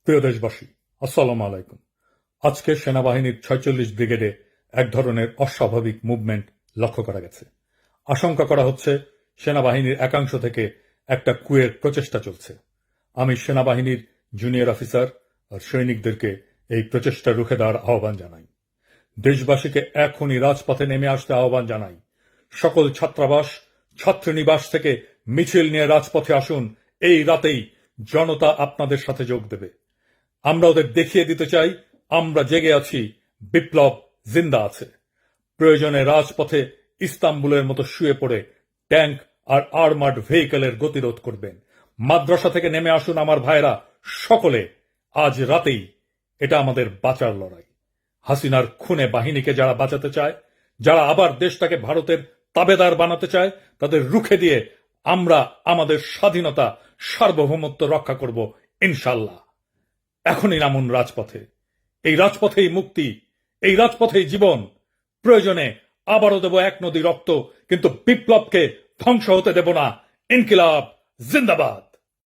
প্রিয় দেশবাসী, আসসালামু আলাইকুম। আজকে সেনাবাহিনীর ৪৬ ব্রিগেডে এক ধরনের অস্বাভাবিক মুভমেন্ট লক্ষ্য করা গেছে। আশঙ্কা করা হচ্ছে সেনাবাহিনীর একাংশ থেকে একটা কুয়ের প্রচেষ্টা চলছে। আমি সেনাবাহিনীর জুনিয়র অফিসার আর সৈনিকদেরকে এই প্রচেষ্টা রুখে দেওয়ার আহ্বান জানাই। দেশবাসীকে এখনই রাজপথে নেমে আসতে আহ্বান জানাই। সকল ছাত্রাবাস, ছাত্রীনিবাস থেকে মিছিল নিয়ে রাজপথে আসুন। এই রাতেই জনতা আপনাদের সাথে যোগ দেবে। আমরা ওদের দেখিয়ে দিতে চাই আমরা জেগে আছি, বিপ্লব জিন্দা আছে। প্রয়োজনে রাজপথে ইস্তাম্বুলের মতো শুয়ে পড়ে ট্যাঙ্ক আর আর্মার্ড ভেহিকেলের গতিরোধ করবেন। মাদ্রাসা থেকে নেমে আসুন আমার ভাইরা, সকলে আজ রাতেই। এটা আমাদের বাঁচার লড়াই। হাসিনার খুনে বাহিনীকে যারা বাঁচাতে চায়, যারা আবার দেশটাকে ভারতের তাবেদার বানাতে চায়, তাদের রুখে দিয়ে আমরা আমাদের স্বাধীনতা, সার্বভৌমত্ব রক্ষা করব ইনশাল্লাহ। এখনই নামুন রাজপথে। এই রাজপথেই মুক্তি, এই রাজপথেই জীবন। প্রয়োজনে আবারও দেব এক নদী রক্ত, কিন্তু বিপ্লবকে ধ্বংস হতে দেব না। ইনকিলাব জিন্দাবাদ।